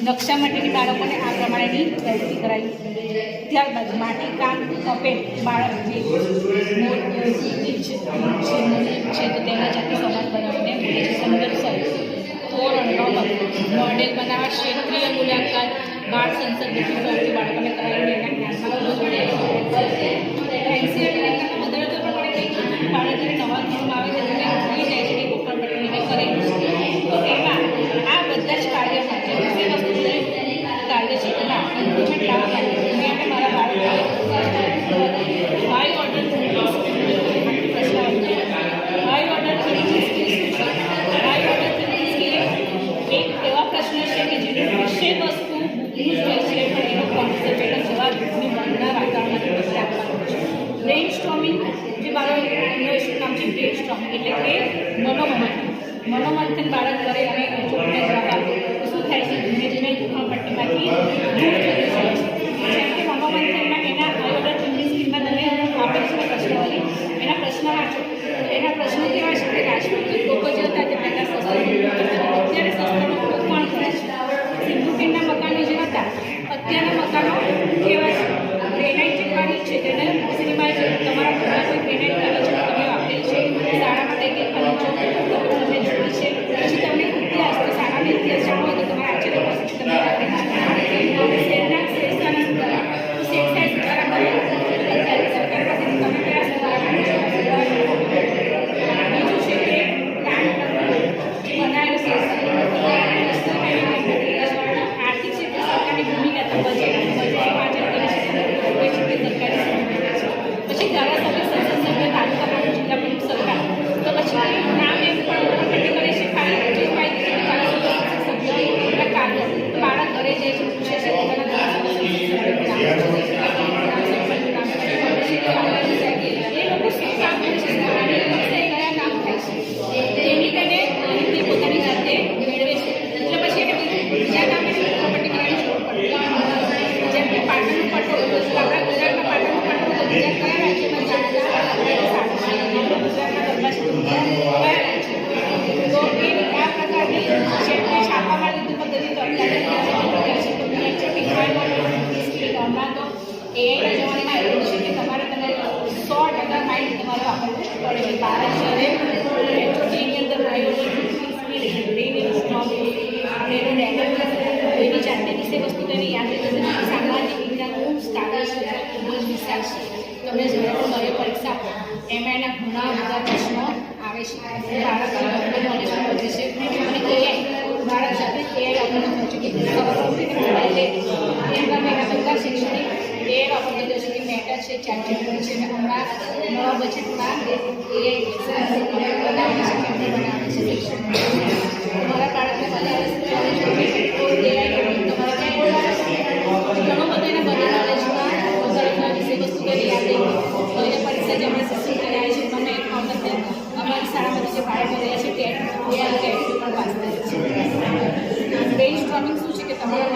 નકશા માટેની બાળકોને આ પ્રમાણેની તૈયારી કરાવી। ત્યારબાદ માટીકામ કપેલ બાળક જે છે તો તેના જાતે સમાજ બનાવીને બોલે છે। સંદર્ભ તોરણ રમત મોડેલ બનાવવા ક્ષેત્રીય મુલાકાત બાળ સંસદ જેટલી પ્રવૃત્તિ બાળકોને કરાવીને એના જ્ઞાનમાં એનસીઆરટી વધારે પ્રમાણે કંઈક બાળક જ્યારે નવા ધોરણમાં આવે છે ત્યારે ભૂલી જાય છે કે ગોપાલપટ્ટી મેં કરેલું છે। તો એમાં આ બધા જ કાર્યમાં જે વિષય વસ્તુ કાર્ય છે એમાં ઇમ્પ્રુવમેન્ટ લાવવા માટે મેં અને મારા બાળકોને હાઈ ઓર્ડર એક એવા પ્રશ્ન છે કે જેનો વિષય વસ્તુ બુકનું જ હોય છે પણ એનો કોન્સેપ્ટ એનો જવાબ બુકની બહારના વાતાવરણમાંથી પછી આપવાનો છે। બ્રેઇન સ્ટ્રોમિંગ જે બાળકનું નામ છે બ્રેઇન સ્ટ્રોમિંગ એટલે કે મનોમંથન બાળક કરે અને છોકરીને જવાબ આપે તો શું થાય છે ધીમે ધીમે ગોપાલપટ્ટીમાંથી દૂર થતી જાય છે। જેમ કે મનોમંથનમાં એના અયોડર ચૂંટણી સ્કીમમાં તમે આપે છે પ્રશ્નાવલી એના પ્રશ્ન વાંચો એના પ્રશ્નો કેવા છે કે રાષ્ટ્રપતિ લોકો જે હતા તે પહેલાં અત્યારે શસ્ત્રનો ઉપયોગ કોણ કરે છે? સિંધુકીરના મકાનો જે હતા અત્યારના મકાનો કેવા છે? ગ્રેનાઇટ જે ખાલી છે તેને સિનેમા તમારા ઘરના કોઈ ગ્રેનાઇટ ખાલી છે તમે આપેલ છે શાળામાં કઈ કઈ ખાલી છે તમે જોઈ છે પછી તમને ઇતિહાસ તો શાળાનો ઇતિહાસ જાણવો હોય તો તમારા આચાર્ય પાસેથી તમે આપેલ છે। શેઠના શેષાના સુધારા તો શેઠ સાહેબ સુધારા કરે અત્યારે સરકાર પાસેથી તમે કયા સુધારા બીજું છે કે બનાવેલું આર્થિક ક્ષેત્રે સરકારની ભૂમિકા તો બજેટ વાંચન કરે છે પછી ધારાસભ્ય સંસદ સભ્ય તાલુકા પ્રમુખ જિલ્લા પ્રમુખ સરકાર તો પછી નામ એમ પણ પટ્ટી કરે છે ખાલી જે માહિતી છે ધારાસભ્ય સભ્ય કાર્ય બાળક ઘરે જાય છે પૂછે છે પોતાના એ લોકો શું કામ કરે છે કયા કામ થાય છે તેની તેને માહિતી પોતાની જાતે મેળવે છે એટલે પછી એને બીજા કામ પટ્ટી કરવાની જરૂર પડે। જેમ કે પાટણનું પટ્ટો આપણા ગુજરાતના પાટણનું પટ્ટો તો બીજા કયા રાજ્યમાં ગુજરાતના ગરબા છે તો એ આ પ્રકારની છે કે છાપામાં લીધું પદ્ધતિ તો હમણાં તો એઆઈના જમાનામાં એવું છે કે તમારે 100% માઇન્ડ તમારે વાપરવું પડે। બાળક જ્યારે એની અંદર એની જાતે વિષય વસ્તુ તેને યાદ રહેશે। સામાજિક વિજ્ઞાનનું સ્ટાર્ટર છે ખૂબ જ વિશાળ છે। તમે જ્યારે પણ નવી પરીક્ષા આપો એમાં એના ઘણા બધા પ્રશ્નો આવે છે બાળકને નોલેજ વધે છે અને એઆઈ બાળક સાથે એઆઈ આપણને પહોંચે કે એના બધા શૈક્ષણિક એ વાપરતો જશે કે મેટા છે ચેટજીપીટી છે અને હમણાં નવા બજેટમાં એઆઈ બનાવે છે કેમને બનાવે છે શિક્ષણ તમારા બાળકને વધારે નોલેજ હોય તો એઆઈ તમારા ઘણો બધો એના બધા નોલેજમાં વધારે વિષય વસ્તુ કરી યાદ રહી તો એ પરીક્ષા જે હમણાં શિક્ષણ કરી આવી છે મને એક વખત અમારી શાળામાંથી જે બાળકો રહ્યા છે ટેટ પણ પાસ થાય છે। બ્રેઇન સ્ટ્રોમિંગ શું છે કે તમારા